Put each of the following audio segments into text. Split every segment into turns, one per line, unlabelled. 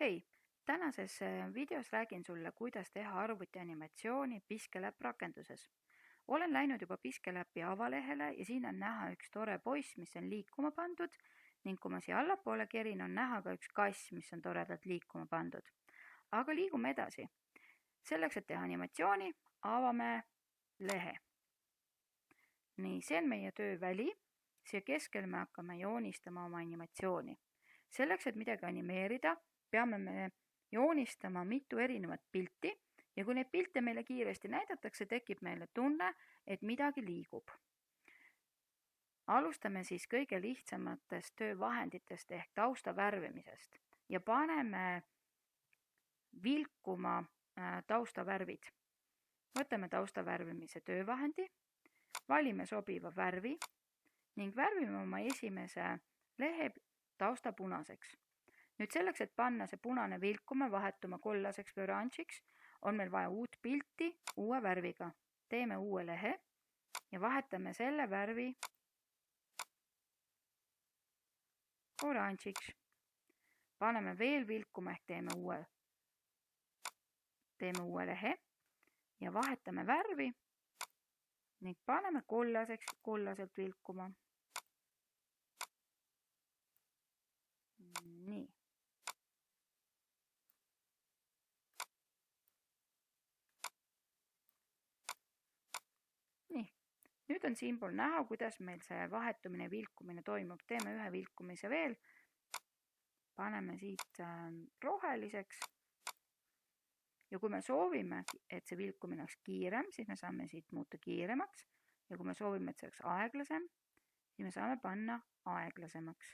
Hei, tänases videos räägin sulle, kuidas teha arvutianimatsiooni Piskelab rakenduses. Olen läinud juba Piskeläpi avalehele ja siin on näha üks tore poiss, mis on liikuma pandud ning kui ma siia allapoole kerin, on näha ka üks kass, mis on toredalt liikuma pandud. Aga liigume edasi. Selleks, et teha animatsiooni, avame lehe. Nii, see on meie tööväli. Siia keskel me hakkame joonistama oma animatsiooni. Selleks, et midagi animeerida, peame me joonistama mitu erinevat pilti ja kui neid pilte meile kiiresti näidatakse, tekib meile tunne, et midagi liigub. Alustame siis kõige lihtsamatest töövahenditest ehk tausta värvimisest ja paneme vilkuma taustavärvid. Võtame tausta värvimise töövahendi, valime sobiva värvi ning värvime oma esimese lehe tausta punaseks. Nüüd selleks, et panna see punane vilkuma, vahetuma kollaseks või oranžiks, on meil vaja uut pilti uue värviga. Teeme uue lehe ja vahetame selle värvi oranžiks. Paneme veel vilkuma ehk teeme uue lehe ja vahetame värvi ning paneme kollaseks kollaselt vilkuma. Nii. Nüüd on siinpool näha, kuidas meil see vahetumine ja vilkumine toimub. Teeme ühe vilkumise veel. Paneme siit roheliseks. Ja kui me soovime, et see vilkumine oleks kiirem, siis me saame siit muuta kiiremaks. Ja kui me soovime, et see oleks aeglasem, siis me saame panna aeglasemaks.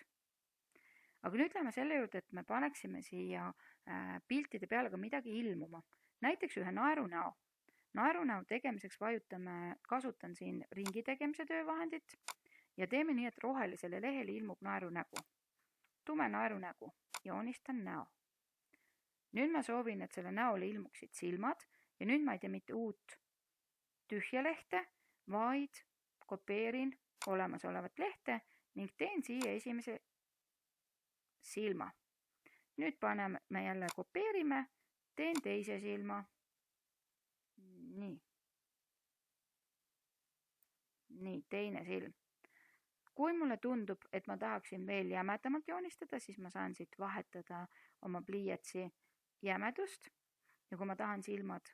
Aga nüüd läheme selle juurde, et me paneksime siia piltide peale ka midagi ilmuma. Näiteks ühe naerunäo. Naerunäo tegemiseks kasutan siin ringi tegemise töövahendit ja teeme nii, et rohelisele lehele ilmub naerunägu. Tume naerunägu, joonistan näo. Nüüd ma soovin, et selle näole ilmuksid silmad ja nüüd ma ei tee mitte uut tühja lehte, vaid kopeerin olemasolevat lehte ning teen siia esimese silma. Nüüd me jälle kopeerime, teen teise silma. Nii, teine silm. Kui mulle tundub, et ma tahaksin veel jämedamalt joonistada, siis ma saan siit vahetada oma pliiatsi jämedust. Ja kui ma tahan silmad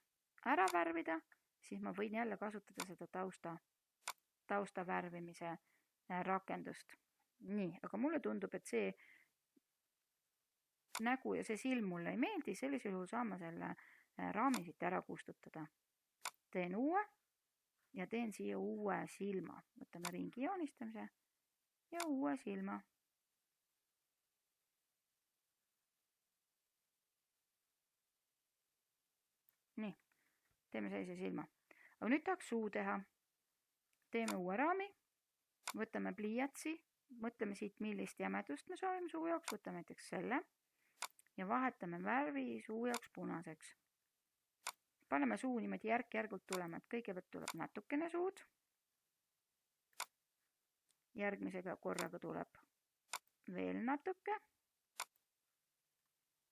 ära värvida, siis ma võin jälle kasutada seda tausta värvimise rakendust. Nii, aga mulle tundub, et see nägu ja see silm mulle ei meeldi, sellisel juhul saan ma selle raami siit ära kustutada. Teen uue ja teen siia uue silma. Võtame ringi joonistamise ja uue silma. Nii, teeme sellise silma. Aga nüüd tahaks suu teha. Teeme uue raami, võtame pliiatsi, mõtleme siit, millist jämedust me soovime suu jaoks, võtame näiteks selle ja vahetame värvi suu jaoks punaseks. Paneme suu niimoodi järk-järgult tulema, et kõigepealt tuleb natukene suud. Järgmise korraga tuleb veel natuke.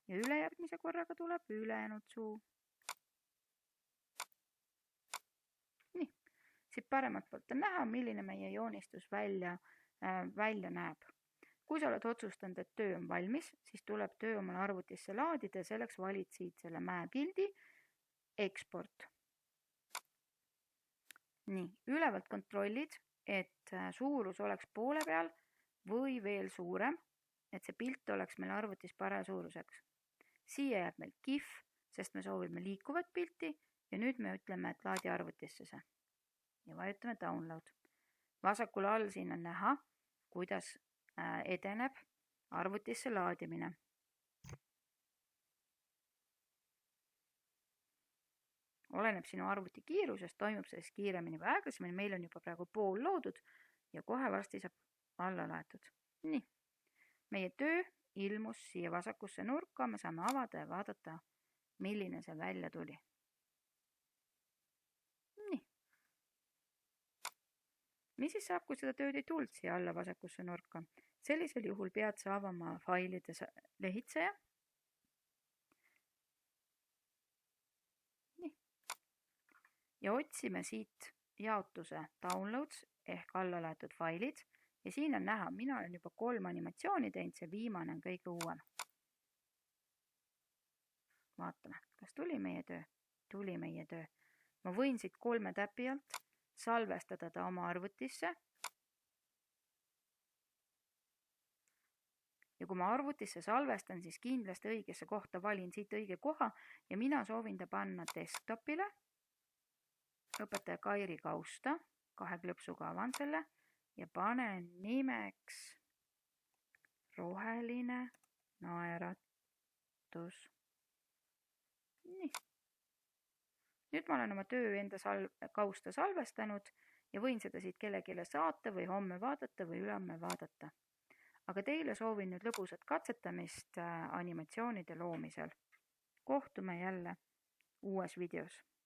Ja ülejärgmise korraga tuleb ülejäänud suu. Nii, siit paremat poolt on näha, milline meie joonistus välja näeb. Kui sa oled otsustanud, et töö on valmis, siis tuleb töö omale arvutisse laadida ja selleks valid siit selle mäepildi eksport. Nii, ülevalt kontrollid, et suurus oleks poole peal või veel suurem, et see pilt oleks meil arvutis paraja suuruseks. Siia jääb meil GIF, sest me soovime liikuvat pilti ja nüüd me ütleme, et laadi arvutisse see. Ja vajutame download. Vasakul all siin on näha, kuidas edeneb arvutisse laadimine. Oleneb sinu arvuti kiirusest, toimub sellest kiiremini või aeglasemini. Meil on juba praegu pool loodud ja kohe varsti saab alla laetud. Nii, meie töö ilmus siia vasakusse nurka, me saame avada ja vaadata, milline see välja tuli. Nii. Mis siis saab, kui seda tööd ei tulnud siia alla vasakusse nurka? Sellisel juhul pead sa avama failide lehitseja ja otsime siit jaotuse downloads ehk alla laetud failid ja siin on näha, mina olen juba 3 animatsiooni teinud, see viimane on kõige uuem. Vaatame, kas tuli meie töö? Tuli meie töö. Ma võin siit 3 täpi alt salvestada ta oma arvutisse. Ja kui ma arvutisse salvestan, siis kindlasti õigesse kohta valin siit õige koha ja mina soovin ta panna desktopile. Õpetaja Kairi Kausta, 2 klõpsuga avan selle ja panen nimeks roheline naeratus. Nii. Nüüd ma olen oma töö enda kausta salvestanud ja võin seda siit kellelegi saata või homme vaadata või ülehomme vaadata. Aga teile soovin nüüd lõbusat katsetamist animatsioonide loomisel. Kohtume jälle uues videos.